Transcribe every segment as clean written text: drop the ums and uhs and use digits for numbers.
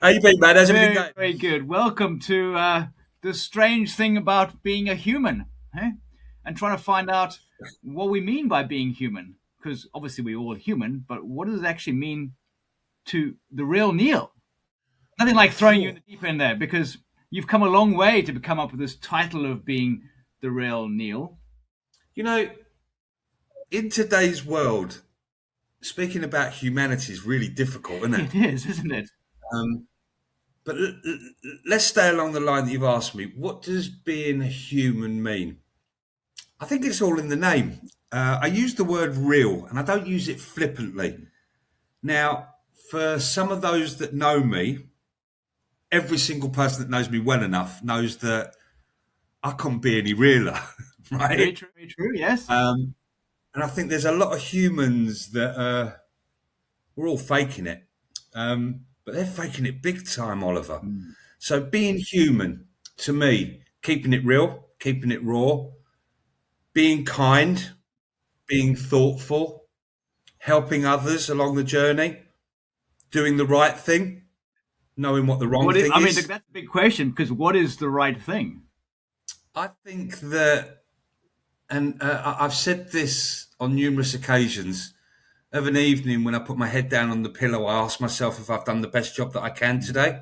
How you been, man? How's everything Very, going? very good. Welcome to the strange thing about being a human, eh? And trying to find out what we mean by being human. Because obviously we're all human, but what does it actually mean to the real Neil? Nothing like throwing you in Phew. the deep end there, because you've come a long way to come up with this title of being the real Neil. You know, in today's world, speaking about humanity is really difficult, isn't it? It is, isn't it? Um, but let's stay along the line that you've asked me. What does being a human mean? I think it's all in the name. I use the word real, and I don't use it flippantly. Now, for some of those that know me, every single person that knows me well enough knows that I can't be any realer, Very right? true, very true, yes. Um, And I think there's a lot of humans that we're all faking it, but they're faking it big time, Oliver. Mm. So being human, to me, keeping it real, keeping it raw, being kind, being thoughtful, helping others along the journey, doing the right thing, knowing what the wrong What is, thing I mean, is. that's a big question, because what is the right thing? I think that, and I've said this on numerous occasions. Of an evening when I put my head down on the pillow, I ask myself if I've done the best job that I can today.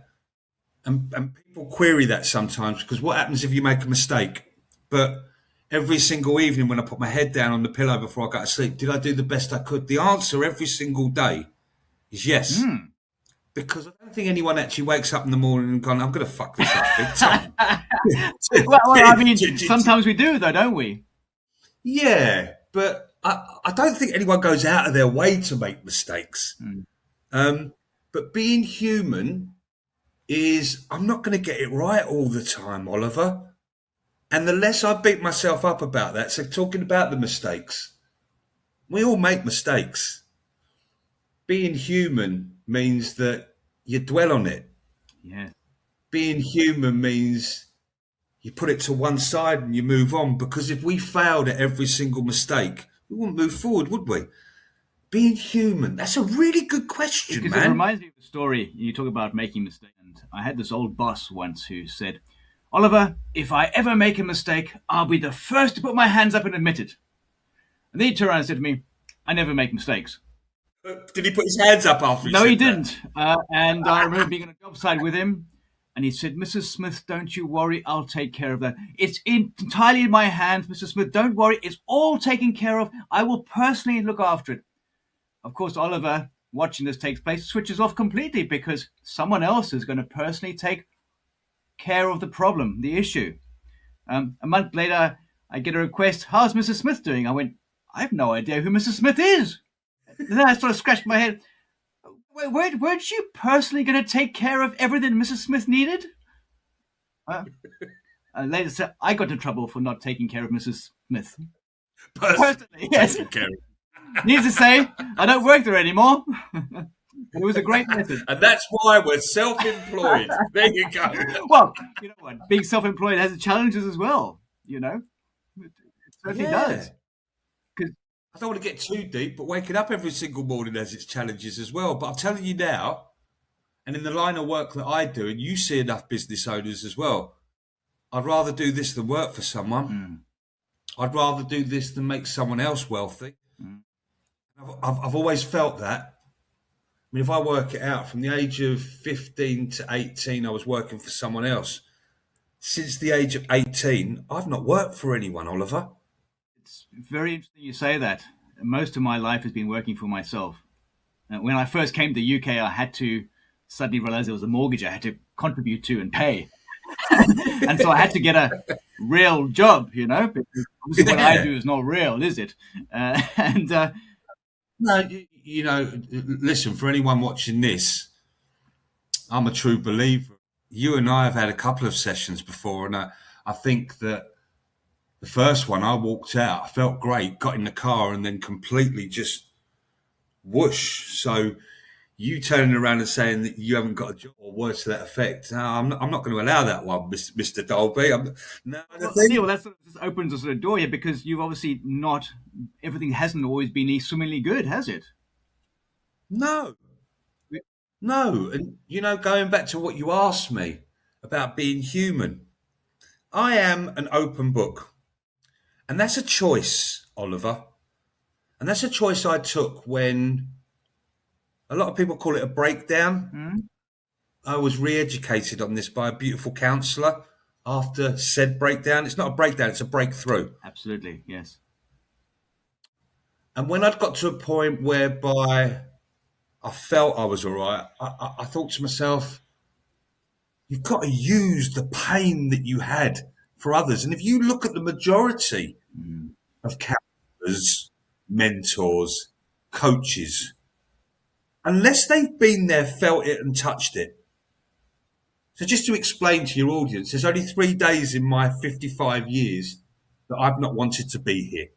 And people query that sometimes because what happens if you make a mistake? But every single evening when I put my head down on the pillow before I go to sleep, did I do the best I could? The answer every single day is yes. Hmm. Because I don't think anyone actually wakes up in the morning and gone, I'm going to fuck this up big time. Well, I mean, sometimes we do, though, don't we? Yeah, but I don't think anyone goes out of their way to make mistakes. Mm. Um, but being human is I'm not going to get it right all the time, Oliver. And the less I beat myself up about that, so talking about the mistakes, we all make mistakes. Being human means that you dwell on it. Yes. Being human means you put it to one side and you move on because if we failed at every single mistake, we wouldn't move forward, would we? Being human, that's a really good question, Because it man. reminds me of a story. You talk about making mistakes. And I had this old boss once who said, Oliver, if I ever make a mistake, I'll be the first to put my hands up and admit it. And then he turned around and said to me, I never make mistakes. Did he put his hands up after he No, he said that? didn't. And I remember being on a job site with him, and he said, Mrs. Smith, don't you worry, I'll take care of that. It's entirely in my hands, Mrs. Smith. Don't worry, it's all taken care of. I will personally look after it. Of course, Oliver, watching this takes place, switches off completely because someone else is going to personally take care of the problem, the issue. A month later, I get a request, how's Mrs. Smith doing? I went, I have no idea who Mrs. Smith is. Then I sort of scratched my head. Weren't you personally going to take care of everything Mrs. Smith needed? Uh, and later said, I got in trouble for not taking care of Mrs. Smith. Person Personally, yes. taking care of. Needless to say, I don't work there anymore. It was a great lesson. And that's why we're self-employed. There you go. Well, you know what? Being self-employed has its challenges as well. You know, it certainly Yeah. does. Because I don't want to get too deep, but waking up every single morning has its challenges as well. But I'm telling you now, and in the line of work that I do, and you see enough business owners as well, I'd rather do this than work for someone. mm, I'd rather do this than make someone else wealthy. mm, I've always felt that. I mean, if I work it out, from the age of 15 to 18, I was working for someone else. Since the age of 18, I've not worked for anyone, Oliver. it's very interesting you say that. Most of my life has been working for myself. When I first came to the UK, I had to suddenly realize there was a mortgage I had to contribute to and pay. And so I had to get a real job, you know, because obviously what I Yeah. do is not real, is it? And No, you know, listen, for anyone watching this, I'm a true believer. You and I have had a couple of sessions before, and I think that the first one, I walked out, I felt great, got in the car, and then completely just whoosh. So you turning around and saying that you haven't got a job or words to that effect, no, I'm not going to allow that one, Mr. Dolby. No, the well, Neil, thing, that sort of just opens a sort of door here because you've obviously not, everything hasn't always been swimmingly good, has it? no. No, and going back to what you asked me about being human, I am an open book, and that's a choice, Oliver, and that's a choice I took when a lot of people call it a breakdown. Hmm? I was re-educated on this by a beautiful counsellor after said breakdown. It's not a breakdown; it's a breakthrough. Absolutely, yes. And when I'd got to a point whereby I felt I was all right, I thought to myself, you've got to use the pain that you had for others. And if you look at the majority Mm. of counselors, mentors, coaches, unless they've been there, felt it, and touched it. So, just to explain to your audience, there's only 3 days in my 55 years that I've not wanted to be here.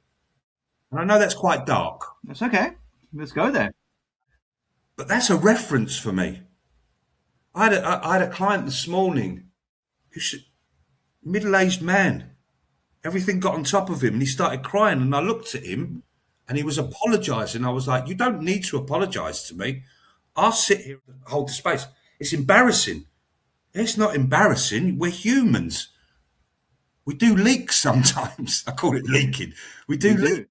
And I know that's quite dark, That's okay. Let's go there. but that's a reference for me. I had a client this morning who's a middle aged man. Everything got on top of him and he started crying. And I looked at him and he was apologizing. I was like, you don't need to apologize to me. I'll sit here and hold the space. It's embarrassing. It's not embarrassing. We're humans. We do leak sometimes. I call it leaking. We We do leak. do.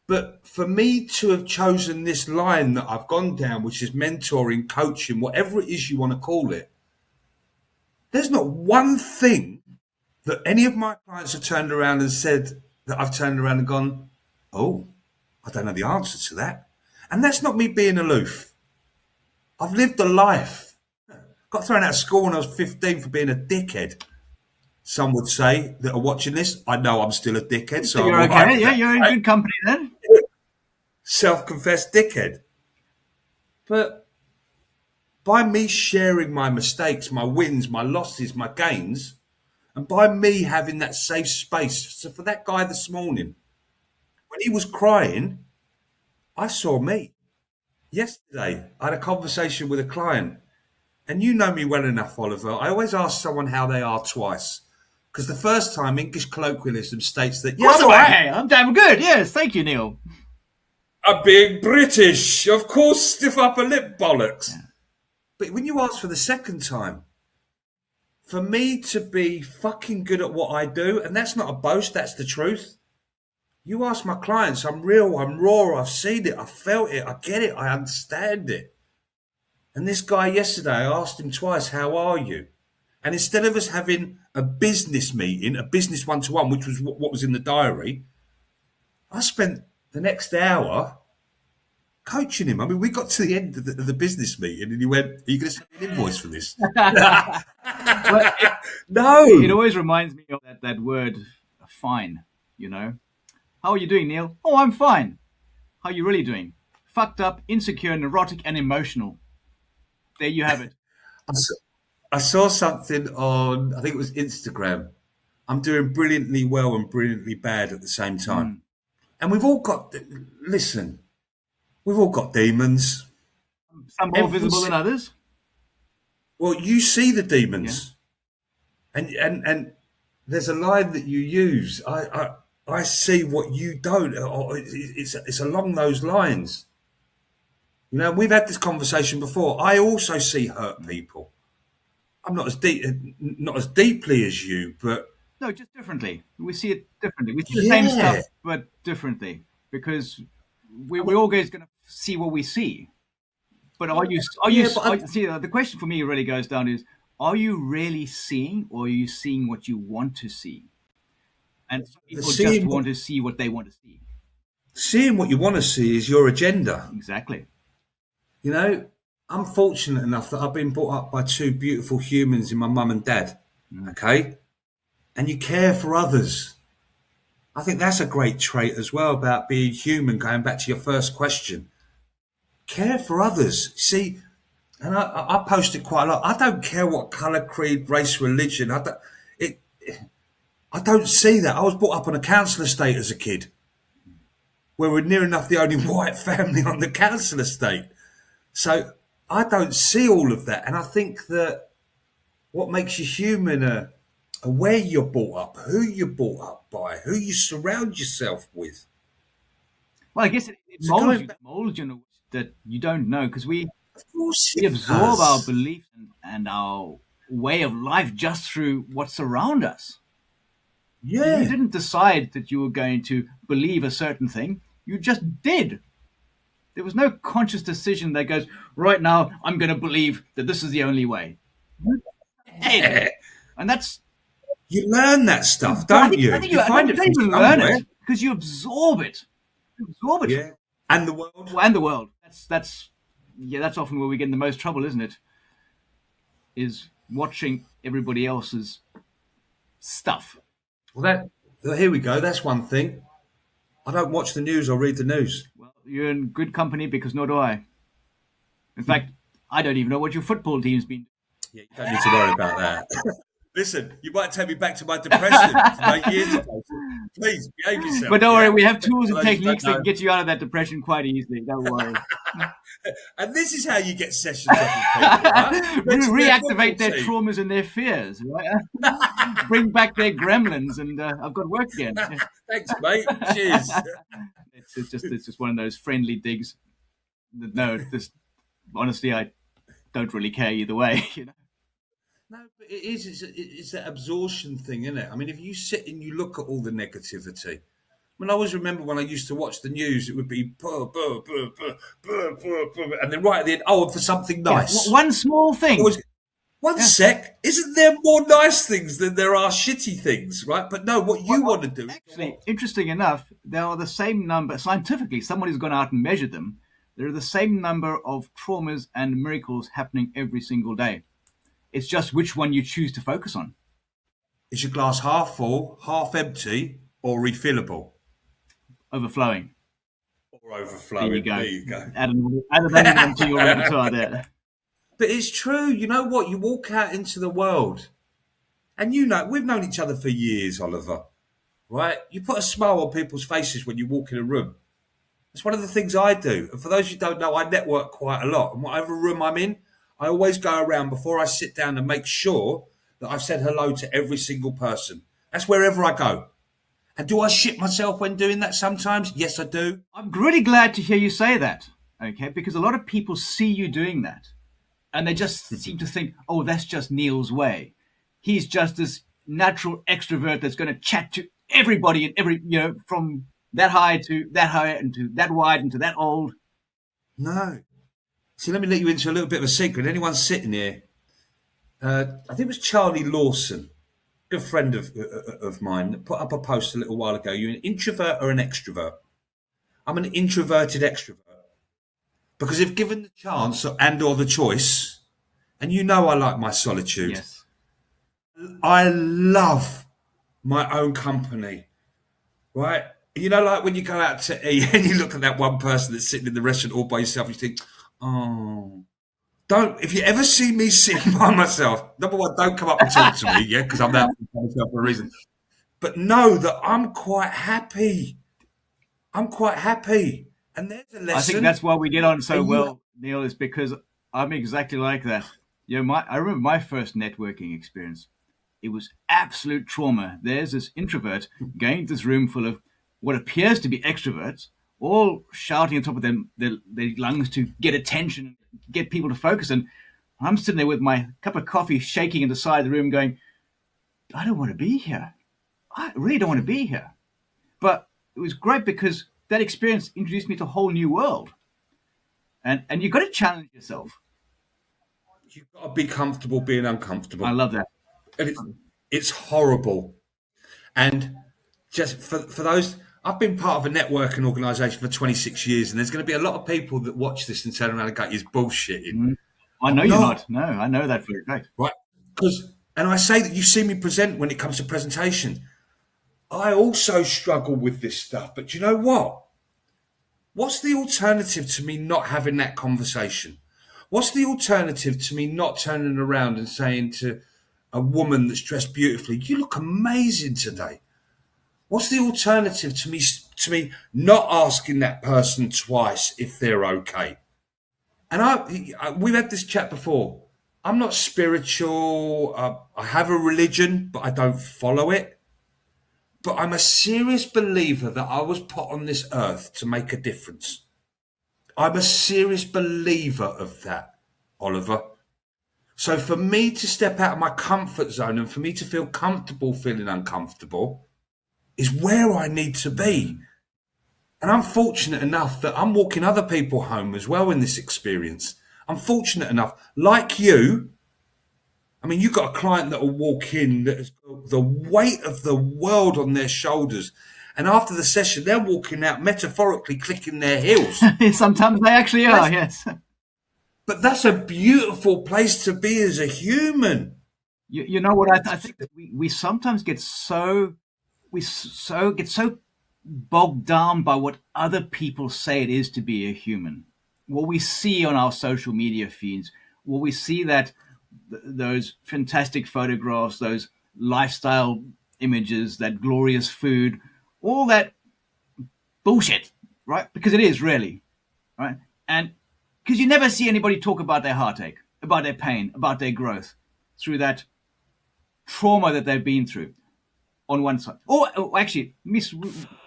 But for me to have chosen this line that I've gone down, which is mentoring, coaching, whatever it is you want to call it, there's not one thing that any of my clients have turned around and said that I've turned around and gone, oh, I don't know the answer to that. And that's not me being aloof. I've lived a life. Got thrown out of school when I was 15 for being a dickhead. Some would say that are watching this, I know I'm still a dickhead, So so I'm you're all right okay. with Yeah, that. you're in Right? good company then. Self-confessed dickhead. But by me sharing my mistakes, my wins, my losses, my gains, and by me having that safe space. So for that guy this morning, when he was crying, I saw me. Yesterday, I had a conversation with a client, and you know me well enough, Oliver. I always ask someone how they are twice. Because the first time, English colloquialism states that, Of yeah, course I'm I'm all right. okay. I'm damn good. Yes, thank you, Neil. I'm being British. Of course, stiff upper lip bollocks. Yeah. But when you ask for the second time, for me to be fucking good at what I do, and that's not a boast, that's the truth. You ask my clients, I'm real, I'm raw, I've seen it, I've felt it, I get it, I understand it. And this guy yesterday, I asked him twice, how are you? And instead of us having a business meeting, a business one-to-one, which was what was in the diary, I spent the next hour coaching him. I mean, we got to the end of the business meeting and he went, are you going to send me an invoice for this? Well, it No. always reminds me of that word, fine, you know. How are you doing, Neil? Oh, I'm fine. How are you really doing? Fucked up, insecure, neurotic, and emotional. There you have it. I s- I saw something on, I think it was Instagram. I'm doing brilliantly well and brilliantly bad at the same time. Mm. And we've all got, listen, we've all got demons. Some more Every, visible than others. well, you see the Yeah. demons. And there's a line that you use. I see what you don't. Or it's along those lines. We've had this conversation before. I also see hurt people. I'm not as deep, not as deeply as you, but No, just differently. We see it differently. We see the same yeah, stuff, but differently. Because we're always going to see what we see. But yeah. But see, the question for me really goes down is, are you really seeing, or are you seeing what you want to see? And some the people just seeing want to see what they want to see. seeing what you want to see is your agenda. Exactly. You know, I'm fortunate enough that I've been brought up by two beautiful humans in my mum and dad. Mm. Okay, and you care for others. I think that's a great trait as well about being human. Going back to your first question, care for others. See, and I post it quite a lot. I don't care what colour, creed, race, religion. It. I don't see that. I was brought up on a council estate as a kid, where we're near enough the only white family on the council estate. So I don't see all of that, and I think that what makes you human are where you're brought up, who you're brought up by, who you surround yourself with. Well, I guess it So molds going you. back, Molds you in a way that you don't know because we Of course We it absorb our does. beliefs and our way of life just through what's around us. You Yeah. didn't decide that you were going to believe a certain thing. You just did. There was no conscious decision that goes, right now, I'm going to believe that this is the only way. You did. And that's, You learn that stuff, but don't I you? think You you find don't, it don't from even learn it somewhere. because you absorb it. You absorb it. Yeah. And the world. And the world. That's often where we get in the most trouble, isn't it? Is watching everybody else's stuff. Well, here we go. That's one thing. I don't watch the news or read the news. Well, you're in good company because nor do I. In fact, I don't even know what your football team's been. Yeah, you don't need to worry about that. Listen, you might take me back to my depression from 8 years ago. Please behave But yourself. don't worry, Yeah. we have tools For and those who don't techniques that know. can get you out of that depression quite easily. Don't worry. And this is how you get sessions off with people, right? Mention their Reactivate their football team. traumas and their fears, right? Bring back their gremlins, and I've got work again. Yeah. Thanks, mate. Cheers. It's just one of those friendly digs. No, this honestly, I don't really care either way. You know. No, but it is. It's that absorption thing, isn't it? I mean, if you sit and you look at all the negativity. I mean, I always remember when I used to watch the news, it would be "Buh, buh, buh, buh, buh, buh, buh," and then right at the end, oh, and for something Yeah, nice. one small thing. Always, one Yeah. sec, isn't there more nice things than there are shitty things, right? But no, what you want to do is Actually, interesting enough, there are the same number, scientifically, someone who's gone out and measured them, there are the same number of traumas and miracles happening every single day. It's just which one you choose to focus on. is your glass half full, half empty, or refillable, Overflowing. or There you overflowing? go. There you go. Add another one to your repertoire there. But it's true. You know what? You walk out into the world, and you know we've known each other for years, Oliver. Right? You put a smile on people's faces when you walk in a room. It's one of the things I do. And for those who don't know, I network quite a lot. And whatever room I'm in, I always go around before I sit down and make sure that I've said hello to every single person. That's wherever I go. And do I shit myself when doing that sometimes? Yes, I do. I'm really glad to hear you say that, okay? Because a lot of people see you doing that, and they just seem to think, oh, that's just Neil's way. He's just this natural extrovert that's going to chat to everybody and from that high and to that wide and to that old. No. See, let me let you into a little bit of a secret. Anyone sitting here, I think it was Charlie Lawson, good friend of mine, that put up a post a little while ago. You're an introvert or an extrovert? I'm an introverted extrovert. Because if given the chance and or the choice, and you know I like my solitude, Yes. I love my own company, right? You know, like when you go out to eat and you look at that one person that's sitting in the restaurant all by yourself, you think, oh, don't, if you ever see me sitting by myself, number one, don't come up and talk to me, yeah, because I'm there by myself for a reason. But know that I'm quite happy. I'm quite happy. And there's a lesson. I think that's why we get on so And you- well, Neil, is because I'm exactly like that. I remember my first networking experience. It was absolute trauma. There's this introvert going to this room full of what appears to be extroverts, all shouting on top of their lungs to get attention, get people to focus. And I'm sitting there with my cup of coffee shaking in the side of the room going, I don't want to be here. I really don't want to be here. But it was great because that experience introduced me to a whole new world. And you've got to challenge yourself. You've got to be comfortable being uncomfortable. I love that. And it's horrible. And just for those, I've been part of a networking organisation for 26 years, and there's going to be a lot of people that watch this and turn around and go, he's bullshitting. I know I'm you're not. not. No, I know that for a fact. Right? And I say that you see me present when it comes to presentation. I also struggle with this stuff. But you know what? What's the alternative to me not having that conversation? What's the alternative to me not turning around and saying to a woman that's dressed beautifully, you look amazing today? What's the alternative to me not asking that person twice if they're okay? And we've had this chat before. I'm not spiritual. I have a religion, but I don't follow it. But I'm a serious believer that I was put on this earth to make a difference. I'm a serious believer of that. Oliver. So for me to step out of my comfort zone and for me to feel comfortable feeling uncomfortable is where I need to be. And I'm fortunate enough that I'm walking other people home as well in this experience. I'm fortunate enough, like you. I mean, you've got a client that will walk in that has got the weight of the world on their shoulders. And after the session, they're walking out metaphorically clicking their heels. Sometimes they actually are, yes. But that's a beautiful place to be as a human. You know what? I think that we sometimes get so bogged down by what other people say it is to be a human. What we see on our social media feeds, what we see that those fantastic photographs, those lifestyle images, that glorious food, all that bullshit, right? Because it is really, right? And because you never see anybody talk about their heartache, about their pain, about their growth through that trauma that they've been through on one side. Or actually,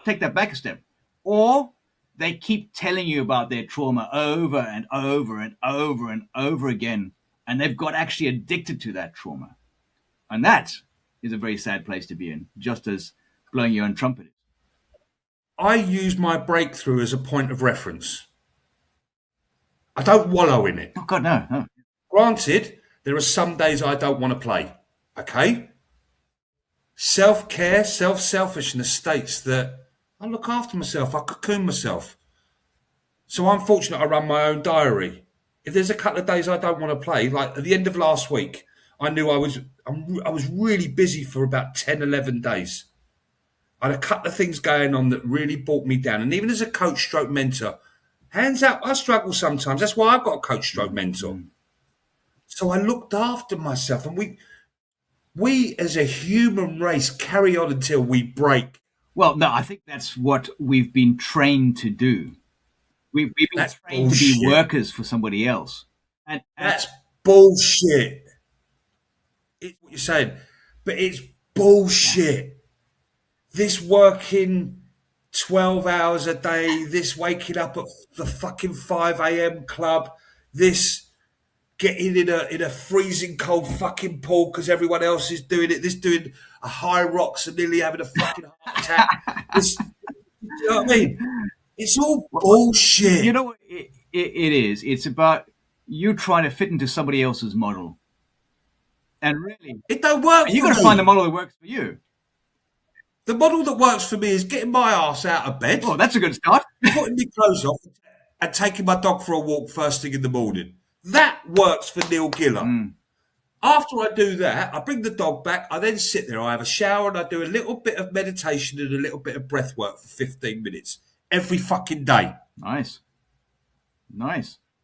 take that back a step. Or they keep telling you about their trauma over and over and over and over again. And they've got actually addicted to that trauma. And that is a very sad place to be in, just as blowing your own trumpet is. I use my breakthrough as a point of reference. I don't wallow in it. Oh, God, no. Granted, there are some days I don't want to play. Okay? Self-care, self-selfishness states that I look after myself, I cocoon myself. So I'm fortunate I run my own diary. If there's a couple of days I don't want to play, like at the end of last week, I knew I was really busy for about 10, 11 days. I had a couple of things going on that really brought me down. And even as a coach stroke mentor, hands up, I struggle sometimes. That's why I've got a coach stroke mentor. So I looked after myself. And we as a human race carry on until we break. Well, no, I think that's what we've been trained to do. We've been That's trained bullshit. to be workers for somebody else. And That's bullshit. It's what you're saying. But it's bullshit. This working 12 hours a day, this waking up at the fucking 5 a.m. club, this getting in a freezing cold fucking pool because everyone else is doing it, this doing a high rocks and nearly having a fucking heart attack. This, you know what I mean? It's all bullshit. you know what it is? It's about you trying to fit into somebody else's model. And really, It don't work. you got to find the model that works for you. The model that works for me is getting my ass out of bed, Oh, that's a good start. putting my clothes off, and taking my dog for a walk first thing in the morning. That works for Neil Giller. After I do that, I bring the dog back. I then sit there. I have a shower and I do a little bit of meditation and a little bit of breath work for 15 minutes every fucking day. Nice.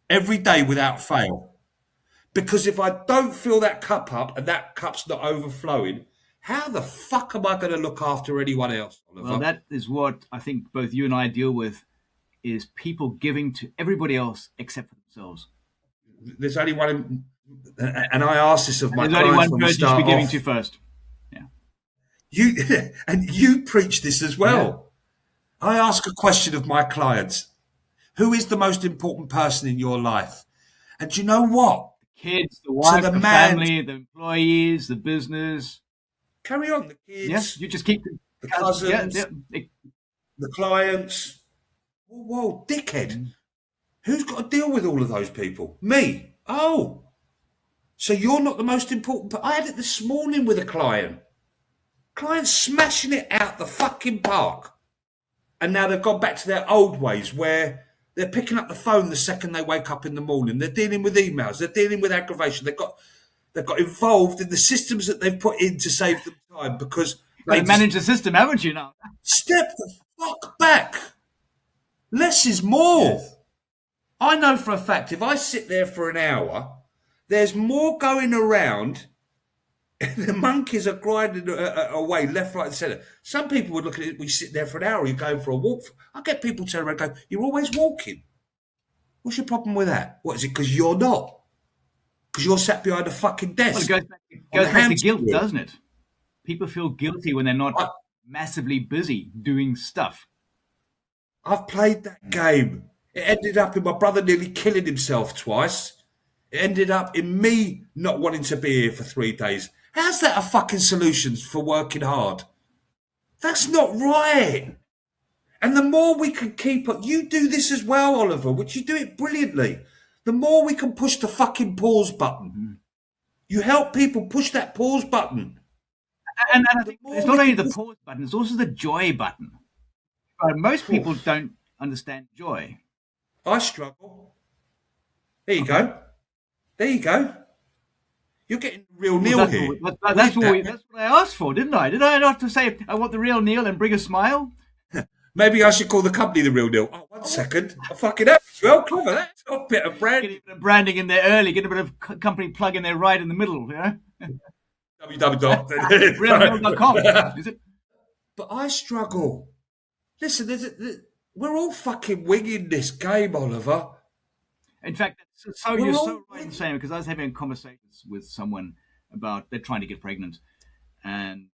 Every day without fail. Because if I don't fill that cup up and that cup's not overflowing, how the fuck am I going to look after anyone else, Oliver? Well, that is what I think both you and I deal with, is people giving to everybody else except for themselves. There's only one, and I ask this of my There's clients only one when we person you should start be giving off. to first. Yeah. You preach this as well. I ask a question of my clients: who is the most important person in your life? And do you know what? Kids, the wife, the the man- family, the employees, the business. Carry on, the kids, Yes, you just keep the cousins, Yeah. the clients. Whoa, dickhead! Who's got to deal with all of those people? Me. Oh, so you're not the most important. But I had it this morning with a client. Client smashing it out the fucking park. And now they've gone back to their old ways where they're picking up the phone the second they wake up in the morning. They're dealing with emails. They're dealing with aggravation. They've got involved in the systems that they've put in to save them time because They manage the system, haven't you now? step the fuck back. Less is more. Yes. I know for a fact if I sit there for an hour, there's more going around. The monkeys are grinding away left, right, and centre. Some people would look at it. We sit there for an hour. You're going for a walk. I get people turn around and go, "You're always walking. What's your problem with that? What is it? Because you're not. Because you're sat behind a fucking Well, desk." it goes on the back to hamster guilt, wheel. doesn't it? People feel guilty when they're not massively busy doing stuff. I've played that game. It ended up in my brother nearly killing himself twice. It ended up in me not wanting to be here for 3 days. How's that a fucking solution for working hard? That's not right. And the more we can keep up, you do this as well, Oliver, which you do it brilliantly. The more we can push the fucking pause button. You help people push that pause button. And I think it's not only the pause button, it's also the joy button. Most people don't understand joy. I struggle. There you go. There you go. You're getting real Neil here. That's what I asked for, didn't I? Did I not to say I want the real Neil and bring a smile? Maybe I should call the company the real Neil. Oh, 1 second. I fucking have. Well, clever. That's a bit of branding. Get a bit of branding in there early. Get a bit of company plug in there right in the middle. You know? www.realneil.com. Is it? But I struggle. Listen, we're all fucking winging this game, Oliver. In fact, so you're so right in saying, because I was having conversations with someone about they're trying to get pregnant and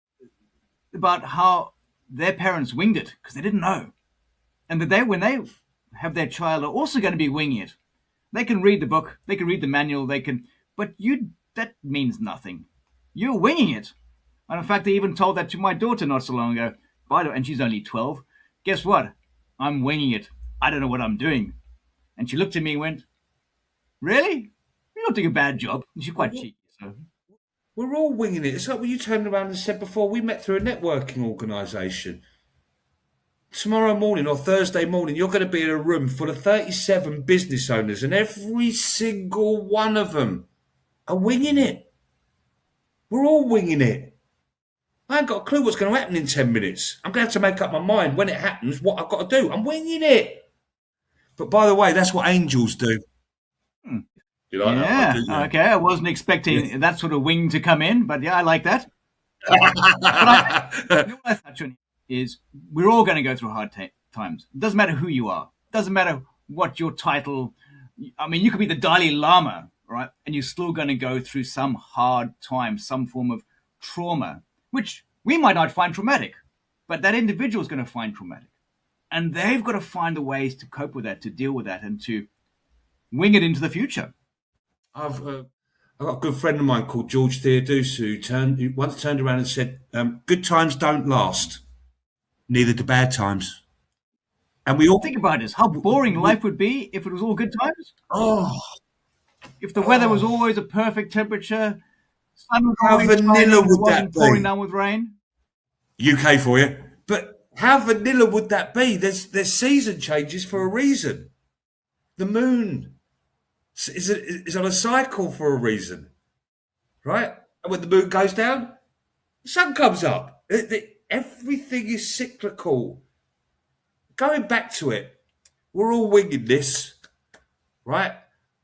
about how their parents winged it because they didn't know. And that when they have their child, are also going to be winging it. They can read the book, they can read the manual, but that means nothing. You're winging it. And in fact, they even told that to my daughter not so long ago. By the way, and she's only 12. Guess what? I'm winging it. I don't know what I'm doing. And she looked at me and went, really? You're not doing a bad job. And she's quite cheeky. So. We're all winging it. It's like what you turned around and said before. We met through a networking organisation. Tomorrow morning or Thursday morning, you're going to be in a room full of 37 business owners, and every single one of them are winging it. We're all winging it. I ain't got a clue what's going to happen in 10 minutes. I'm going to have to make up my mind when it happens what I've got to do. I'm winging it. But by the way, that's what angels do. You like that one, okay. I wasn't expecting that sort of wing to come in, but yeah, I like that. What I touch on is we're all going to go through hard times. It doesn't matter who you are. It doesn't matter what your title. I mean, you could be the Dalai Lama, right? And you're still going to go through some hard time, some form of trauma, which we might not find traumatic, but that individual is going to find traumatic. And they've got to find the ways to cope with that, to deal with that, and to wing it into the future. I've got a good friend of mine called George Theodose who once turned around and said, good times don't last, neither do bad times. And we all think about this, how boring life would be if it was all good times. Oh, if the weather was always a perfect temperature, sun was how vanilla would that be? Pouring down with rain. UK for you. But how vanilla would that be? There's season changes for a reason. The moon is on a cycle for a reason, right? And when the moon goes down, the sun comes up. Everything is cyclical. Going back to it, we're all winging this, right?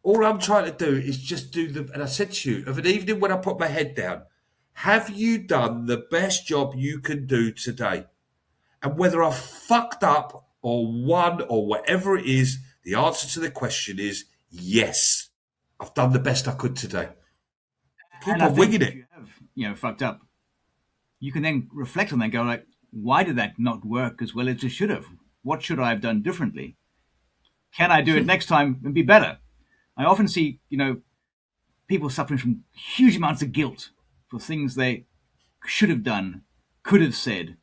All I'm trying to do is just and I said to you, of an evening when I put my head down, have you done the best job you can do today? And whether I've fucked up or won or whatever it is, the answer to the question is yes. I've done the best I could today. Keep on winging it. If you have, fucked up, you can then reflect on that and go like, why did that not work as well as it should have? What should I have done differently? Can I do it next time and be better? I often see, people suffering from huge amounts of guilt for things they should have done, could have said,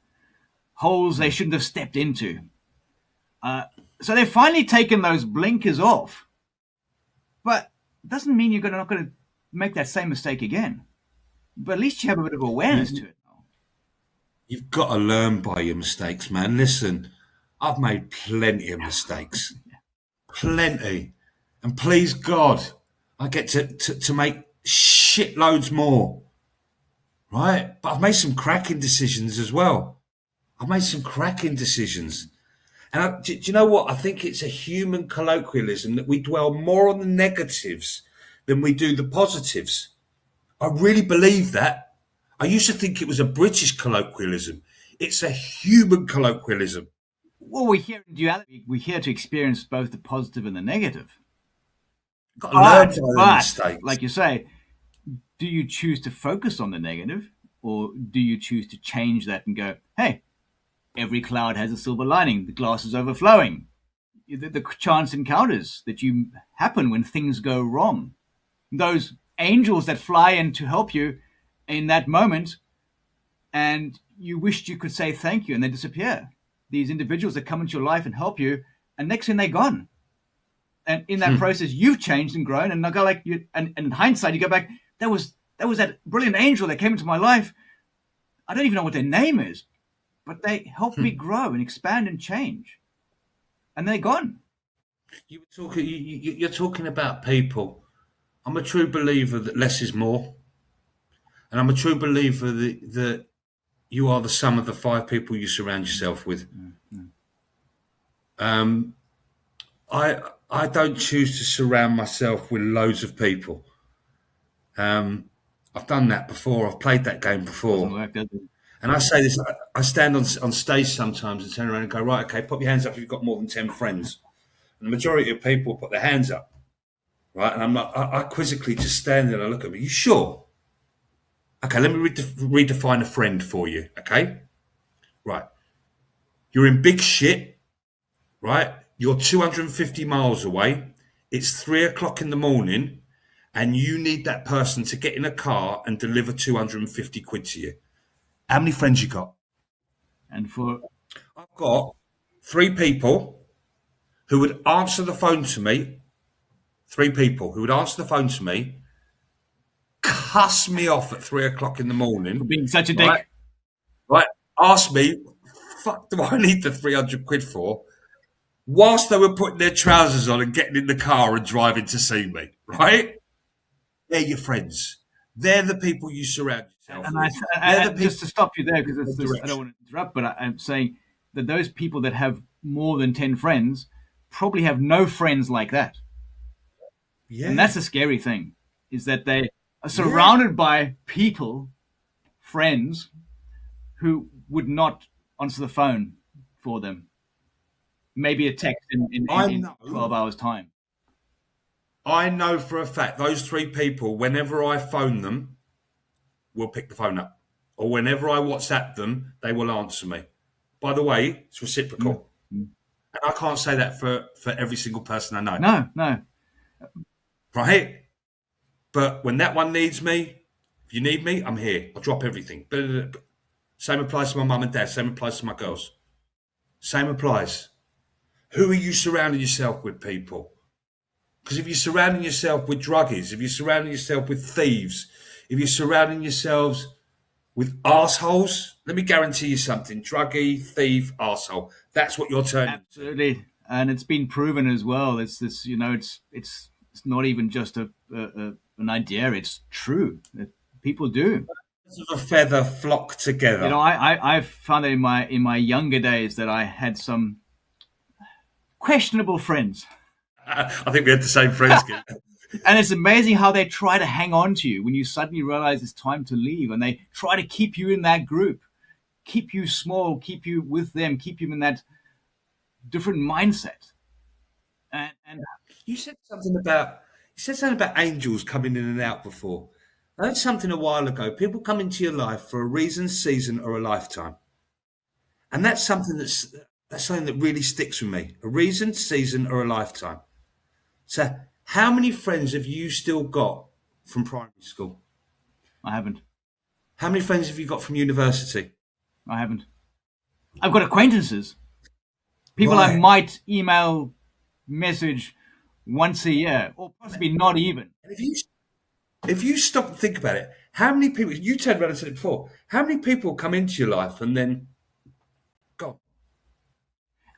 holes they shouldn't have stepped into. So they've finally taken those blinkers off. But it doesn't mean you're not going to make that same mistake again. But at least you have a bit of awareness to it now. You've got to learn by your mistakes, man. Listen, I've made plenty of mistakes. Plenty. And please God, I get to make shitloads more. Right? But I've made some cracking decisions as well. I've made some cracking decisions. And do you know what? I think it's a human colloquialism that we dwell more on the negatives than we do the positives. I really believe that. I used to think it was a British colloquialism. It's a human colloquialism. Well, we're here in duality. We're here to experience both the positive and the negative. Got to learn from the mistakes. Like you say, do you choose to focus on the negative, or do you choose to change that and go, hey, every cloud has a silver lining. The glass is overflowing. The chance encounters that happen when things go wrong. those angels that fly in to help you in that moment, and you wished you could say thank you, and they disappear. These individuals that come into your life and help you, and next thing they're gone. And in that process, you've changed and grown. And I go like you, and in hindsight, you go back. That was that brilliant angel that came into my life. I don't even know what their name is, but they helped me grow and expand and change. And they're gone. You were talking. You're talking about people. I'm a true believer that less is more, and I'm a true believer that you are the sum of the 5 people you surround yourself with. I don't choose to surround myself with loads of people. I've done that before. I've played that game before. Doesn't work, does it? And I say this, I stand on stage sometimes and turn around and go, right, okay, put your hands up if you've got more than 10 friends. And the majority of people put their hands up, right? And I'm like, I quizzically just stand there and I look at me, you sure? Okay, let me redefine a friend for you, okay? Right. You're in big shit, right? You're 250 miles away. It's 3 o'clock in the morning and you need that person to get in a car and deliver 250 quid to you. How many friends you got? And for I've got 3 people who would answer the phone to me. 3 people who would answer the phone to me, cuss me off at 3 o'clock in the morning. for being such a dick. Right? Right? Ask me, fuck do I need the 300 quid for? Whilst they were putting their trousers on and getting in the car and driving to see me. Right? They're your friends. They're the people you surround yourself And with. just to stop you there, because I don't want to interrupt, but I'm saying that those people that have more than 10 friends probably have no friends like that. Yeah. And that's the scary thing, is that they are surrounded by people, friends, who would not answer the phone for them. Maybe a text in 12 hours' time. I know for a fact those 3 people, whenever I phone them, will pick the phone up. Or whenever I WhatsApp them, they will answer me. By the way, it's reciprocal. And I can't say that for every single person I know. No. Right? But when that one needs me, if you need me, I'm here. I'll drop everything. Same applies to my mum and dad. Same applies to my girls. Same applies. Who are you surrounding yourself with, people? Because if you're surrounding yourself with druggies, if you're surrounding yourself with thieves, if you're surrounding yourselves with arseholes, let me guarantee you something. Druggie, thief, arsehole. That's what you're turning into. Absolutely. And it's been proven as well. It's this, it's not even just an idea. It's true. People do. A feather flock together. I've found that in my younger days that I had some questionable friends. I think we had the same friends. And it's amazing how they try to hang on to you when you suddenly realize it's time to leave, and they try to keep you in that group, keep you small, keep you with them, keep you in that different mindset. And you said something about angels coming in and out before. I heard something a while ago. People come into your life for a reason, season, or a lifetime, and that's something that really sticks with me. A reason, season, or a lifetime. So, how many friends have you still got from primary school? I haven't. How many friends have you got from university? I haven't. I've got acquaintances. People Right. I might email, message once a year, or possibly not even. And if you stop and think about it, how many people, you turned around and said it before, how many people come into your life and then gone?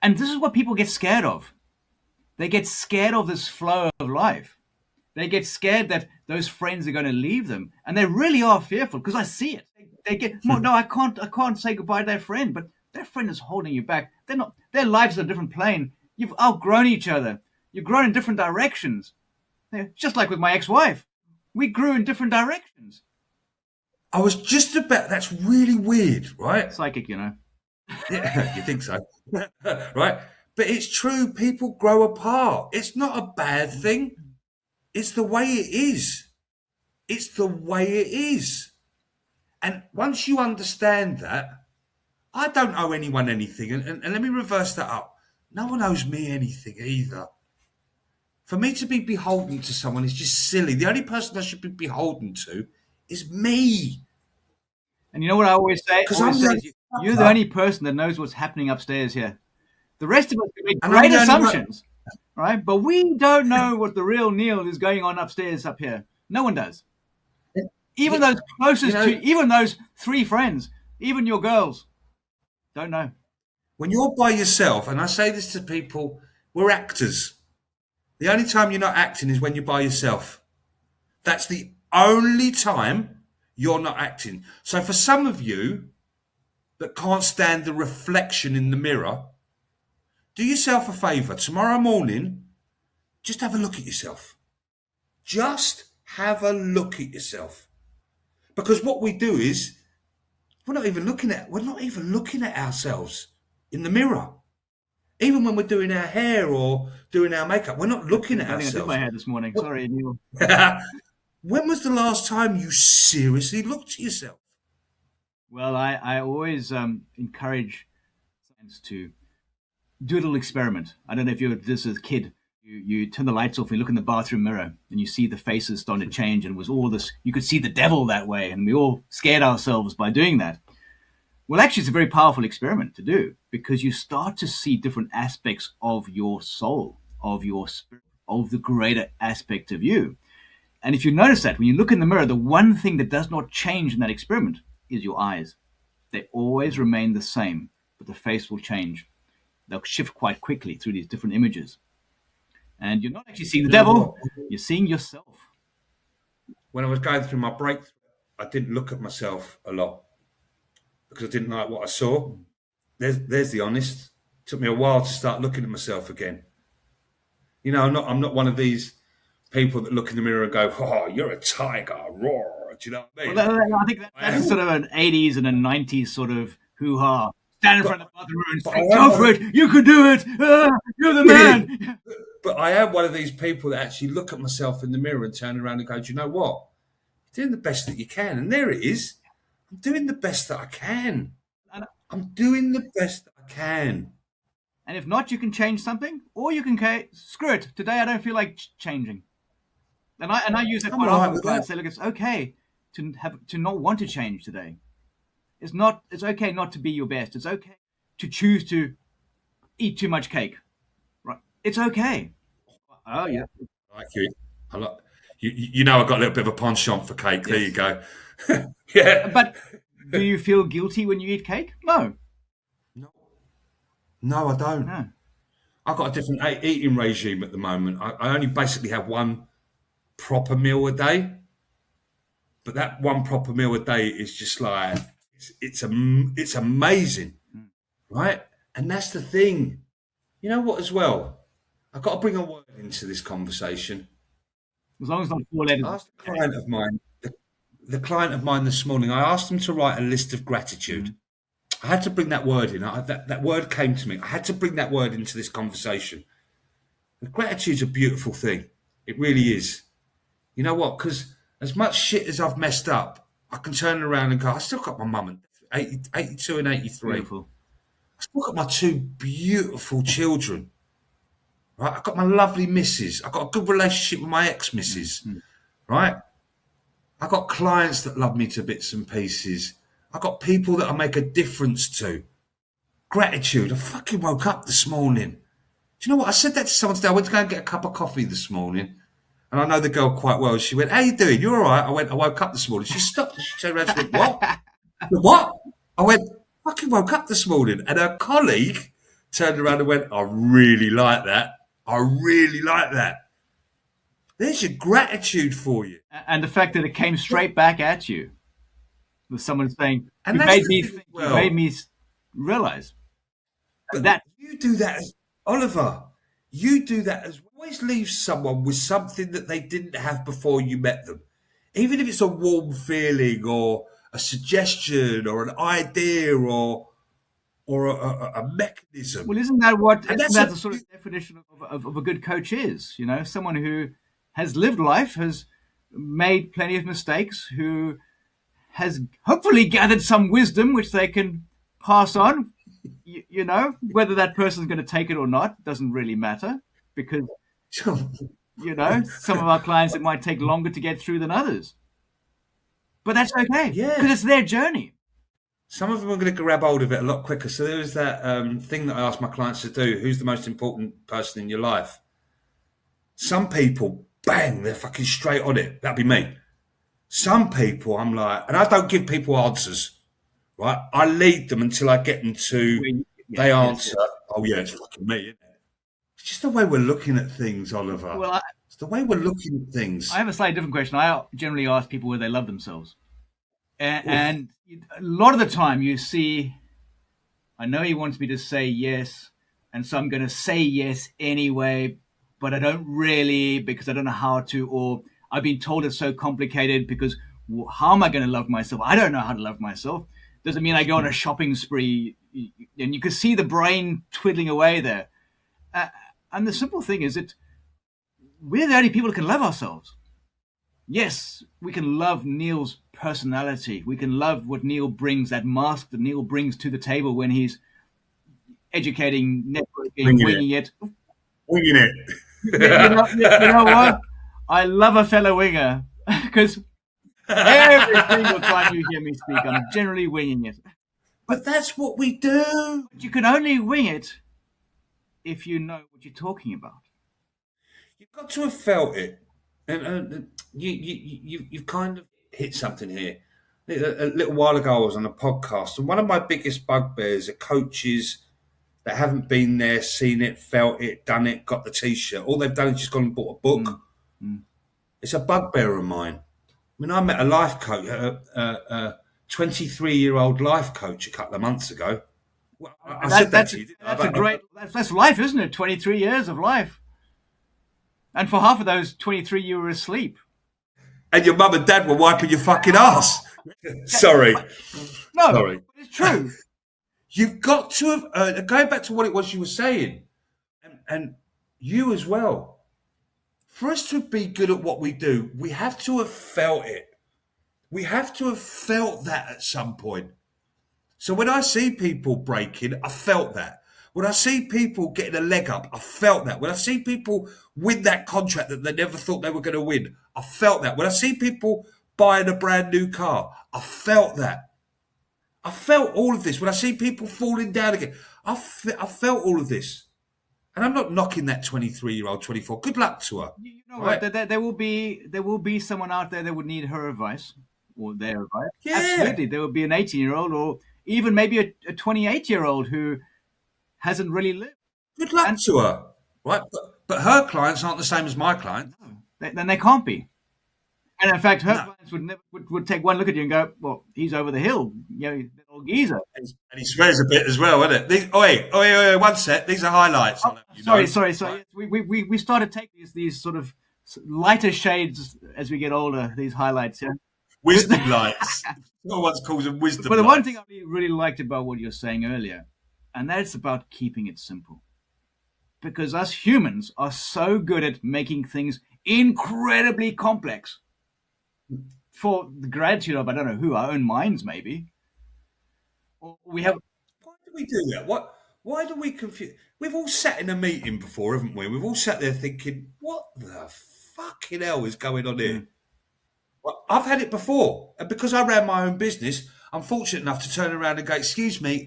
And this is what people get scared of. They get scared of this flow of life. They get scared that those friends are going to leave them. And they really are fearful, because I see it. They get, no, I can't say goodbye to that friend, but that friend is holding you back. They're not, their lives are a different plane. You've outgrown each other. You've grown in different directions. Just like with my ex-wife. We grew in different directions. I was just about, that's really weird, right? Psychic, Yeah, you think so. Right? But it's true, people grow apart. It's not a bad thing. It's the way it is. It's the way it is. And once you understand that, I don't owe anyone anything. And let me reverse that up. No one owes me anything either. For me to be beholden to someone is just silly. The only person I should be beholden to is me. And you know what I always say? I Because I'm always the say, only you're the fucker, only person that knows what's happening upstairs here. The rest of us can make and I'm great the only assumptions, right? But we don't know what the real Neil is going on upstairs up here. No one does. Even those you closest to, know, even those three friends, even your girls, don't know. when you're by yourself, and I say this to people, we're actors. The only time you're not acting is when you're by yourself. That's the only time you're not acting. So for some of you that can't stand the reflection in the mirror, do yourself a favour. Tomorrow morning, just have a look at yourself. Just have a look at yourself. Because what we do is we're not even looking at ourselves in the mirror. Even when we're doing our hair or doing our makeup, we're not I looking at think I did my ourselves. hair this morning. Sorry, Neil. When was the last time you seriously looked at yourself? Well, I always encourage science to do a little experiment. I don't know if you did this as a kid. You turn the lights off, you look in the bathroom mirror, and you see the faces starting to change, and it was all this. You could see the devil that way, and we all scared ourselves by doing that. Well, actually, it's a very powerful experiment to do because you start to see different aspects of your soul, of your spirit, of the greater aspect of you. And if you notice that when you look in the mirror, the one thing that does not change in that experiment is your eyes. They always remain the same, but the face will change. They'll shift quite quickly through these different images. And you're not actually seeing the You know devil, what? you're seeing yourself. When I was going through my breakthrough, I didn't look at myself a lot because I didn't like what I saw. There's the honest. It took me a while to start looking at myself again. You know, I'm not one of these people that look in the mirror and go, "Oh, you're a tiger, roar." Do you know what I Well, mean? I think that's sort of an 80s and a 90s sort of hoo-ha. Stand in But front of the bathroom and but I say, am go one for of, it, you can do it, you're the man. but I am one of these people that actually look at myself in the mirror and turn around and go, "Do you know what? You're doing the best that you can." And there it is. I'm doing the best that I can. And, I'm doing the best that I can. and if not, you can change something, or you can say, screw it, today I don't feel like changing. And I use that I'm quite all right often with with that. clients. Say, look, it's okay to not want to change today. It's okay not to be your best. It's okay to choose to eat too much cake. Right? It's okay. Oh yeah. I like you. I like you know I've got a little bit of a penchant for cake. There you Yes. go. Yeah. But do you feel guilty when you eat cake? No. No, no, I don't. No. I've got a different eating regime at the moment. I only basically have one proper meal a day, but that one proper meal a day is just like it's amazing, right? And that's the thing. You know what? As well, I've got to bring a word into this conversation. As long as not four letters. I asked a client of mine, the client of mine this morning. I asked them to write a list of gratitude. Mm. I had to bring that word in. That word came to me. I had to bring that word into this conversation. Gratitude's a beautiful thing. It really is. You know what? Because as much shit as I've messed up, I can turn around and go, I still got my mum and 82 and 83. Beautiful. I still got my two beautiful children. Right? I've got my lovely missus. I've got a good relationship with my ex-missus. Mm. Right? I've got clients that love me to bits and pieces. I've got people that I make a difference to. Gratitude. I fucking woke up this morning. Do you know what? I said that to someone today. I went to go and get a cup of coffee this morning. And I know the girl quite well. She went, "How you doing? You all right?" I went, "I woke up this morning." She stopped and she turned around and she went, "What? The what?" I went, "Fucking woke up this morning." And her colleague turned around and went, "I really like that. I really like that." There's your gratitude for you. And the fact that it came straight back at you with someone saying, And "You that's made the me thing as think. You well. made me realize." And But that you do that as Oliver. You do that as always leave someone with something that they didn't have before you met them. Even if it's a warm feeling or a suggestion or an idea or a mechanism. well, And isn't that's that the sort of definition of a good coach is? You know, someone who has lived life, has made plenty of mistakes, who has hopefully gathered some wisdom which they can pass on. You know, whether that person's going to take it or not doesn't really matter because Some of our clients, it might take longer to get through than others. But that's okay, Yeah. because it's their journey. Some of them are going to grab hold of it a lot quicker. So there was that thing that I asked my clients to do. Who's the most important person in your life? Some people, bang, they're fucking straight on it. That'd be me. Some people, I'm like, and I don't give people answers, right? I lead them until I get them to, they answer, oh yeah, it's fucking me, isn't it? It's just the way we're looking at things, Oliver. Well, it's the way we're looking at things. I have a slightly different question. I generally ask people whether they love themselves. And a lot of the time you see, I know he wants me to say yes, and so I'm going to say yes anyway, but I don't really because I don't know how to, or I've been told it's so complicated because how am I going to love myself? I don't know how to love myself. Doesn't mean I go on a shopping spree, and you can see the brain twiddling away there. And the simple thing is that we're the only people who can love ourselves. Yes, we can love Neil's personality. We can love what Neil brings, that mask that Neil brings to the table when he's educating, networking, winging it. Winging it. You know what? I love a fellow winger because every single time you hear me speak, I'm generally winging it. But that's what we do. But you can only wing it if you know what you're talking about. You've got to have felt it. And you've kind of hit something here. A little while ago, I was on a podcast, and one of my biggest bugbears are coaches that haven't been there, seen it, felt it, done it, got the T-shirt. All they've done is just gone and bought a book. It's a bugbear of mine. I mean, I met a life coach, a 23-year-old life coach a couple of months ago. Well, I said that to you. That's life, isn't it? 23 years of life. And for half of those 23, you were asleep. And your mum and dad were wiping your fucking ass. Sorry. No, Sorry. It's true. You've got to have, going back to what it was you were saying, and you as well, for us to be good at what we do, we have to have felt it. We have to have felt that at some point. So when I see people breaking, I felt that. When I see people getting a leg up, I felt that. When I see people win that contract that they never thought they were going to win, I felt that. When I see people buying a brand new car, I felt that. I felt all of this. When I see people falling down again, I felt all of this. And I'm not knocking that 23-year-old, 24. Good luck to her. You know right? What? There will be someone out there that would need her advice or their advice. Yeah. Absolutely. There will be an 18-year-old or even maybe a 28-year-old who hasn't really lived. Good luck to her, right? But her clients aren't the same as my clients. No, then they can't be. And in fact, her clients would take one look at you and go, "Well, he's over the hill, that old geezer." And he swears a bit as well, isn't it? Wait, one sec. These are highlights. Sorry. We started taking these sort of lighter shades as we get older. These highlights, yeah. Wisdom lights. No one calls them wisdom lights. But the one thing I really liked about what you were saying earlier, and that's about keeping it simple. Because us humans are so good at making things incredibly complex for the gratitude of, I don't know who, our own minds maybe. Or we have. Why do we do that? Why do we confuse? We've all sat in a meeting before, haven't we? We've all sat there thinking, what the fucking hell is going on here? Well, I've had it before. And because I ran my own business, I'm fortunate enough to turn around and go, excuse me,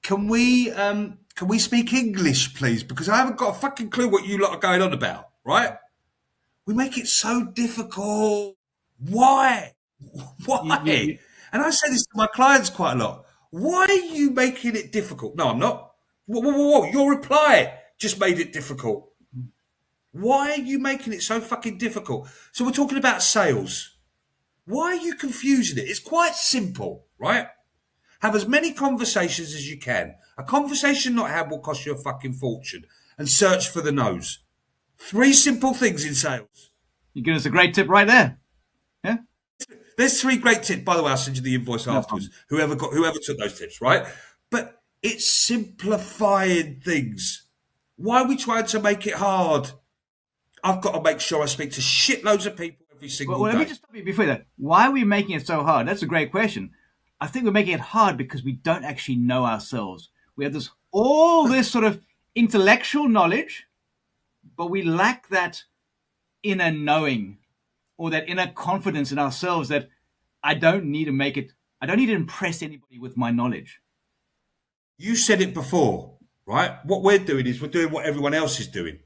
can we speak English, please? Because I haven't got a fucking clue what you lot are going on about, right? We make it so difficult. Why? Why? And I say this to my clients quite a lot. Why are you making it difficult? No, I'm not. Whoa. Your reply just made it difficult. Why are you making it so fucking difficult? So we're talking about sales. Why are you confusing it? It's quite simple, right? Have as many conversations as you can. A conversation not had will cost you a fucking fortune. And search for the no's. 3 simple things in sales. You're giving us a great tip right there. Yeah? There's 3 great tips. By the way, I'll send you the invoice afterwards. Whoever took those tips, right? But it's simplifying things. Why are we trying to make it hard? I've got to make sure I speak to shitloads of people every single day. Let me just stop you before that. Why are we making it so hard? That's a great question. I think we're making it hard because we don't actually know ourselves. We have all this sort of intellectual knowledge, but we lack that inner knowing or that inner confidence in ourselves that I don't need to impress anybody with my knowledge. You said it before, right? What we're doing is we're doing what everyone else is doing.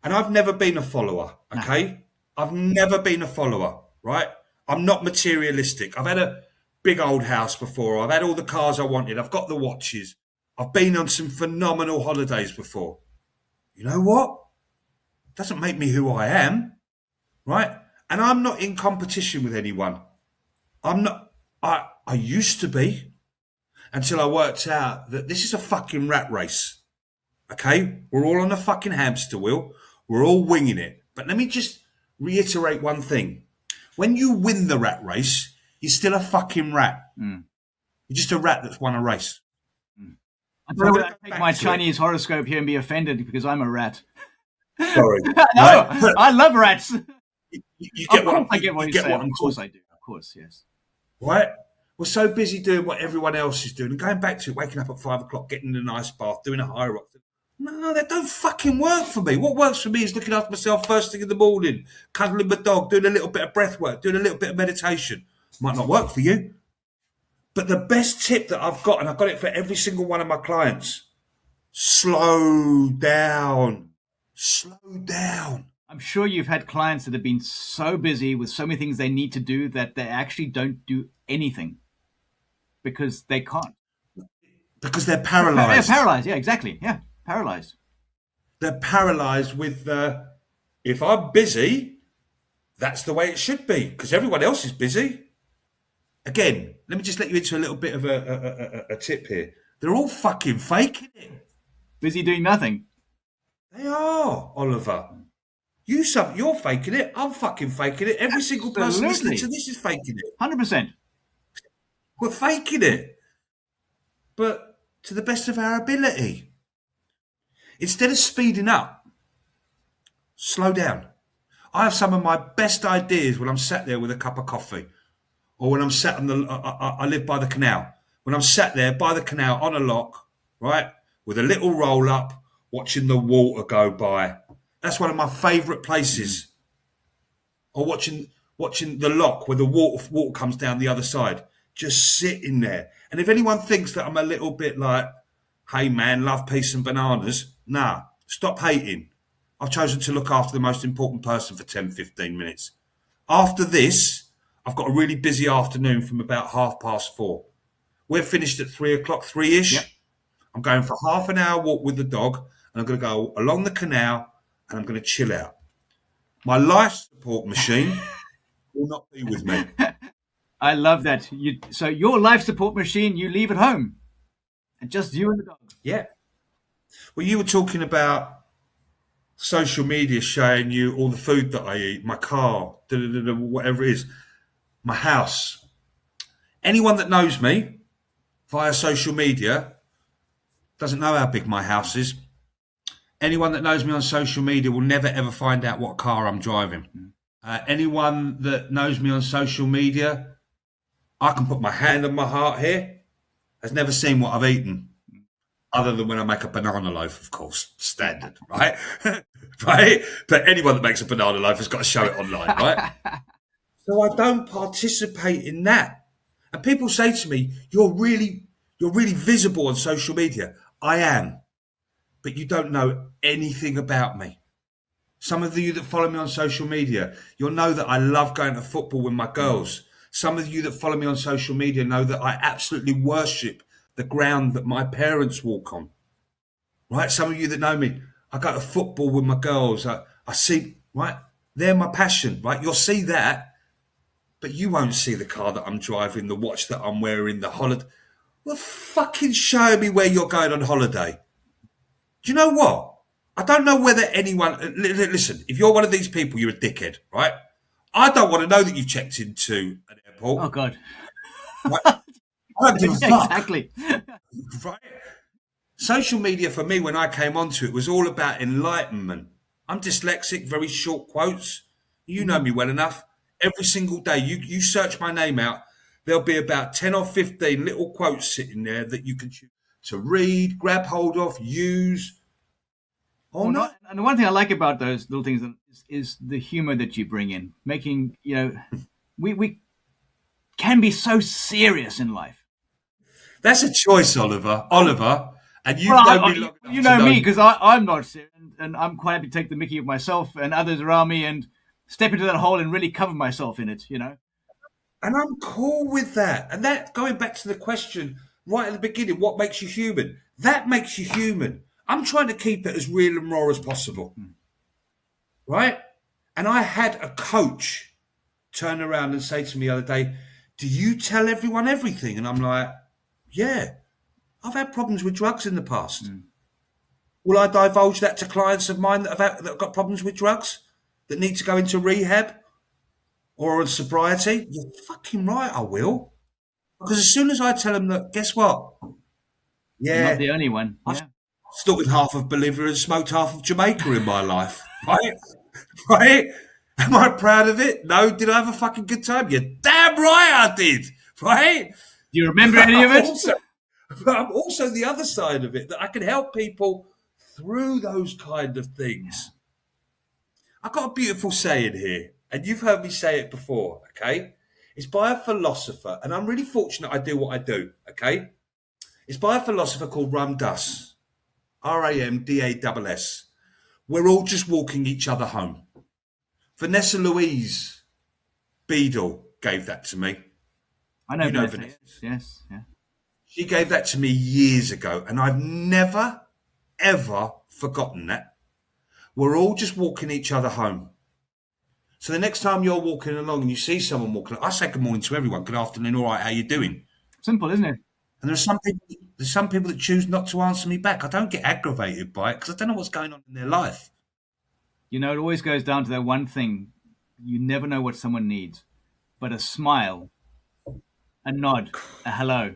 And I've never been a follower, okay? I've never been a follower, right? I'm not materialistic. I've had a big old house before. I've had all the cars I wanted. I've got the watches. I've been on some phenomenal holidays before. You know what? Doesn't make me who I am, right? And I'm not in competition with anyone. I'm not, I used to be until I worked out that this is a fucking rat race. Okay? We're all on a fucking hamster wheel. We're all winging it. But let me just reiterate one thing. When you win the rat race, you're still a fucking rat. Mm. You're just a rat that's won a race. I don't know whether I take my Chinese horoscope here and be offended because I'm a rat. Sorry. No, right? I love rats. You get what I get what you're saying. Of course I do. Of course, yes. Right? We're so busy doing what everyone else is doing and going back to it, waking up at 5 o'clock, getting in a nice bath, doing a high rock. No, that don't fucking work for me. What works for me is looking after myself first thing in the morning, cuddling my dog, doing a little bit of breath work, doing a little bit of meditation. Might not work for you. But the best tip that I've got, and I've got it for every single one of my clients, slow down. Slow down. I'm sure you've had clients that have been so busy with so many things they need to do that they actually don't do anything because they can't. Because they're paralyzed. They're paralyzed, yeah, exactly. Yeah, paralyzed. They're paralyzed with if I'm busy, that's the way it should be because everyone else is busy. Again, let me just let you into a little bit of a tip here. They're all fucking faking it. Busy doing nothing. They are, Oliver. You're faking it. I'm fucking faking it. Every single person listening to this is faking it. 100%. We're faking it. But to the best of our ability. Instead of speeding up, slow down. I have some of my best ideas when I'm sat there with a cup of coffee. Or when I'm sat on I live by the canal. When I'm sat there by the canal on a lock, right, with a little roll up, watching the water go by. That's one of my favourite places. Or watching the lock where the water comes down the other side. Just sitting there. And if anyone thinks that I'm a little bit like, hey man, love, peace and bananas, nah, stop hating. I've chosen to look after the most important person for 10, 15 minutes. After this, I've got a really busy afternoon from about 4:30. We're finished at 3 o'clock, 3-ish. Yep. I'm going for half an hour walk with the dog, and I'm going to go along the canal, and I'm going to chill out. My life support machine will not be with me. I love that. So your life support machine, you leave at home, and just you and the dog. Yeah. Well, you were talking about social media showing you all the food that I eat, my car, whatever it is. My house. Anyone that knows me via social media doesn't know how big my house is. Anyone that knows me on social media will never ever find out what car I'm driving. Anyone that knows me on social media, I can put my hand on my heart here, has never seen what I've eaten. Other than when I make a banana loaf, of course, standard, right? Right? But anyone that makes a banana loaf has got to show it online, right? So I don't participate in that. And people say to me, you're really visible on social media. I am. But you don't know anything about me. Some of you that follow me on social media, you'll know that I love going to football with my girls. Some of you that follow me on social media know that I absolutely worship the ground that my parents walk on. Right? Some of you that know me, I go to football with my girls. I see, right? They're my passion, right? You'll see that. But you won't see the car that I'm driving, the watch that I'm wearing, the holiday. Well, fucking show me where you're going on holiday. Do you know what? I don't know whether anyone... Listen, if you're one of these people, you're a dickhead, right? I don't want to know that you've checked into an airport. Oh, God. Right? I don't give a fuck. Exactly. Right? Social media for me, when I came onto it, was all about enlightenment. I'm dyslexic, very short quotes. You know me well enough. Every single day, you search my name out, there'll be about 10 or 15 little quotes sitting there that you can choose to read, grab hold of, use. or Or not? not. And the one thing I like about those little things is the humor that you bring in, making, we can be so serious in life. That's a choice, Oliver. Oliver, and Well, you've known me long you enough to know know. me because I'm not serious, and I'm quite happy to take the mickey of myself and others around me and step into that hole and really cover myself in it. And I'm cool with that. And that, going back to the question right at the beginning, what makes you human? That makes you human. I'm trying to keep it as real and raw as possible, right? And I had a coach turn around and say to me the other day, "Do you tell everyone everything?" And I'm like, "Yeah, I've had problems with drugs in the past. Will I divulge that to clients of mine that have got problems with drugs, that need to go into rehab or on sobriety?" You're fucking right, I will. Because as soon as I tell them that, guess what? You're not Yeah, the only one. I've Yeah. snorted half of Bolivia and smoked half of Jamaica in my life, right? Right? Am I proud of it? No. Did I have a fucking good time? You're damn right I did, right? Do you remember But any of it? I'm also the other side of it, that I can help people through those kind of things. I've got a beautiful saying here, and you've heard me say it before, okay? It's by a philosopher, and I'm really fortunate I do what I do, okay? It's by a philosopher called Ram Dass, Ramdass. We're all just walking each other home. Vanessa Louise Beadle gave that to me. I know You know Vanessa. Vanessa. Yes. Yeah. She gave that to me years ago, and I've never, ever forgotten that. We're all just walking each other home. So the next time you're walking along and you see someone walking, I say good morning to everyone. Good afternoon. All right, how you doing? Simple, isn't it? And there's some people that choose not to answer me back. I don't get aggravated by it because I don't know what's going on in their life. It always goes down to that one thing. You never know what someone needs, but a smile, a nod, a hello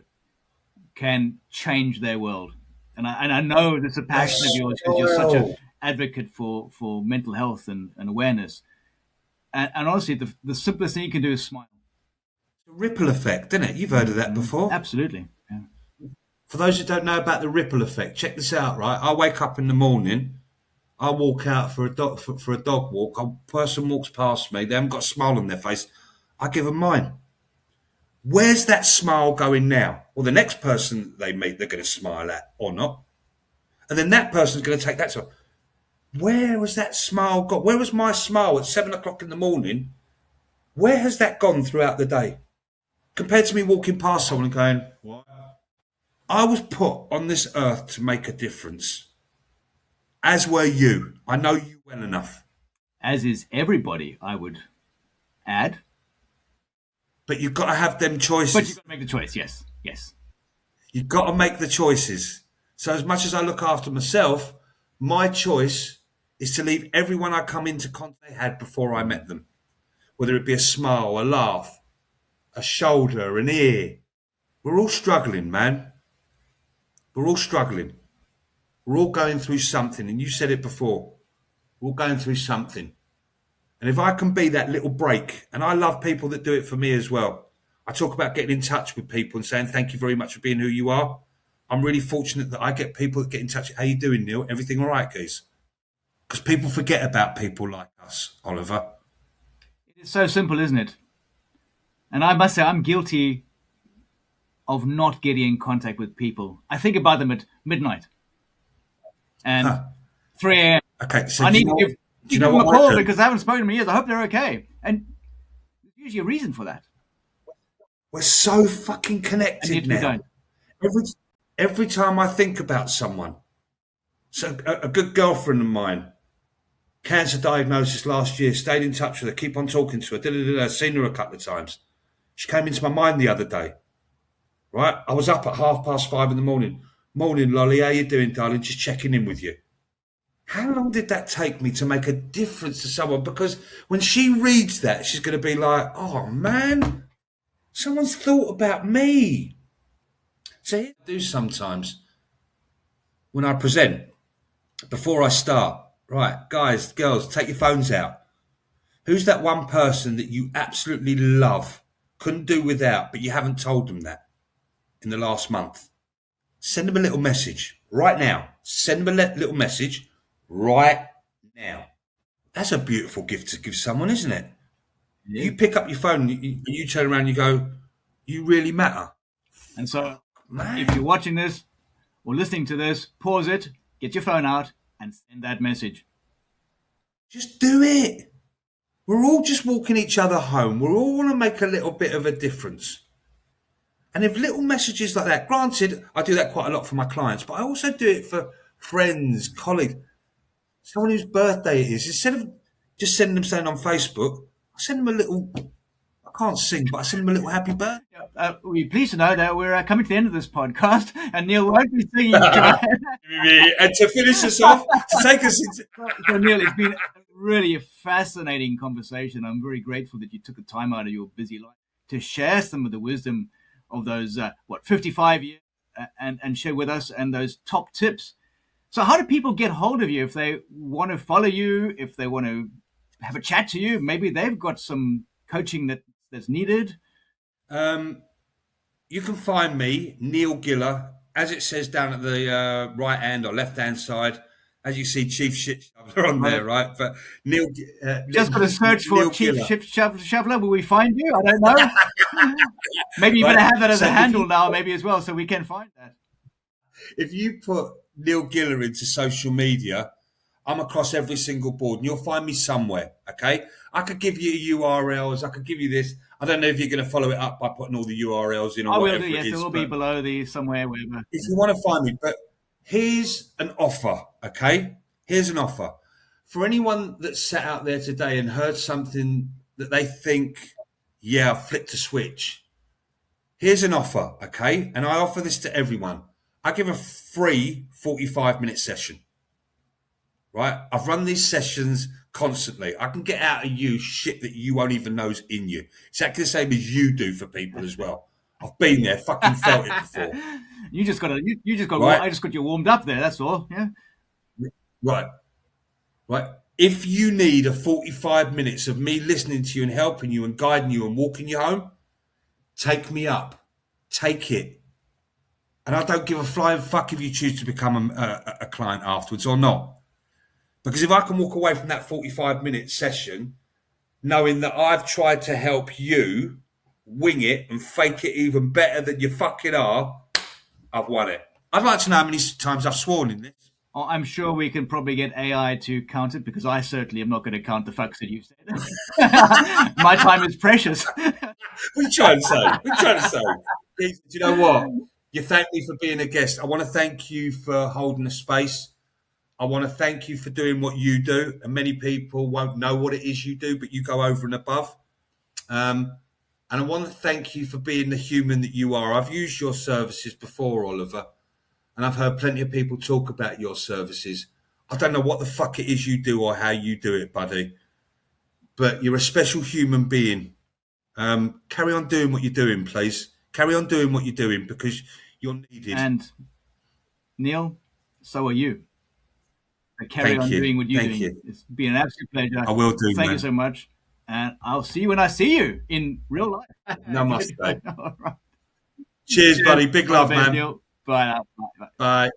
can change their world. And I know this is a passion of Yes. yours because you're such an advocate for mental health and awareness. And honestly, the simplest thing you can do is smile. Ripple effect, isn't it? You've heard of that before. Absolutely. Yeah. For those who don't know about the ripple effect, check this out, right? I wake up in the morning, I walk out for a dog walk, a person walks past me, they haven't got a smile on their face, I give them mine. Where's that smile going now? Well, the next person they meet, they're going to smile at or not. And then that person's going to take that smile. Where was that smile got? Where was my smile at 7 o'clock in the morning? Where has that gone throughout the day? Compared to me walking past someone and going, what? I was put on this earth to make a difference. As were you. I know you well enough. As is everybody, I would add. But you've got to have them But choices. you've got to make the choice. Yes. Yes. You've got to make the choices. So as much as I look after myself, my choice is to leave everyone I come into contact had before I met them. Whether it be a smile, a laugh, a shoulder, an ear. We're all struggling, man. We're all struggling. We're all going through something. And you said it before. We're all going through something. And if I can be that little break, and I love people that do it for me as well. I talk about getting in touch with people and saying, thank you very much for being who you are. I'm really fortunate that I get people that get in touch. How you doing, Neil? Everything all right, guys? Because people forget about people like us, Oliver. It's so simple, isn't it? And I must say, I'm guilty of not getting in contact with people. I think about them at midnight and 3 a.m. Okay, so I do need you to know, give, do you give know them a what I call do? because I haven't spoken to them in years. I hope they're okay. And there's usually a reason for that. We're so fucking And connected yet we now. don't. Every time I think about someone, so a good girlfriend of mine, cancer diagnosis last year, stayed in touch with her, keep on talking to her, seen her a couple of times. She came into my mind the other day, right? I was up at 5:30 in the morning. Morning, Lolly, how you doing, darling? Just checking in with you. How long did that take me to make a difference to someone? Because when she reads that, she's going to be like, oh, man, someone's thought about me. So I do sometimes when I present, before I start, right, guys, girls, take your phones out. Who's that one person that you absolutely love, couldn't do without, but you haven't told them that in the last month? Send them a little message right now. Send them a little message. right now. That's a beautiful gift to give someone, isn't it? Yeah. You pick up your phone and you turn around and you go, you really matter. And so, Man, if you're watching this or listening to this, pause it, get your phone out, and send that message. just do it. We're all just walking each other home. We all want to make a little bit of a difference. And if little messages like that, granted, I do that quite a lot for my clients, but I also do it for friends, colleagues, someone whose birthday it is. Instead of just sending them something on Facebook, I send them a little, I can't sing, but I send them a little happy birthday. We're pleased to know that we're coming to the end of this podcast, and Neil won't be singing. And to finish us off, to take us into... So, Neil, it's been really a fascinating conversation. I'm very grateful that you took the time out of your busy life to share some of the wisdom of those 55 years and share with us and those top tips. So how do people get hold of you if they want to follow you, if they want to have a chat to you? Maybe they've got some coaching that's needed. You can find me, Neil Giller, as it says down at the right hand or left hand side. As you see, Chief Shit Shoveler on there, right? But Neil, just got to search for Chief Shit Shoveler. Will we find you? I don't know. Maybe you better have that as a handle now, maybe as well, so we can find that. If you put Neil Giller into social media, I'm across every single board, and you'll find me somewhere. Okay, I could give you URLs. I could give you this. I don't know if you're going to follow it up by putting all the URLs in or whatever. I will do. Yes, it will be below the somewhere. Wherever. If you want to find me, but here's an offer. Okay, here's an offer for anyone that's sat out there today and heard something that they think, yeah, I flipped a switch. Here's an offer, okay, and I offer this to everyone. I give a free 45-minute session. Right? I've run these sessions constantly. I can get out of you shit that you won't even know's in you. Exactly the same as you do for people as well. I've been there, fucking felt it before. You just got right? I just got you warmed up there, that's all. Yeah. Right. If you need a 45 minutes of me listening to you and helping you and guiding you and walking you home, take me up. Take it. And I don't give a flying fuck if you choose to become a client afterwards or not. Because if I can walk away from that 45-minute session knowing that I've tried to help you wing it and fake it even better than you fucking are, I've won it. I'd like to know how many times I've sworn in this. Oh, I'm sure we can probably get AI to count it, because I certainly am not going to count the fucks that you've said. My time is precious. What are you trying to say? Do you know what? You thank me for being a guest. I want to thank you for holding a space. I want to thank you for doing what you do. And many people won't know what it is you do, but you go over and above. And I want to thank you for being the human that you are. I've used your services before, Oliver, and I've heard plenty of people talk about your services. I don't know what the fuck it is you do or how you do it, buddy, but you're a special human being. Carry on doing what you're doing, please. Carry on doing what you're doing, because you're needed. And Neil, so are you. Carry on doing what you're doing. It's been an absolute pleasure. I will do. Thank you so much. And I'll see you when I see you in real life. Namaste. All right. Cheers, buddy. Big love, man. Neil. Bye now. Bye. Bye.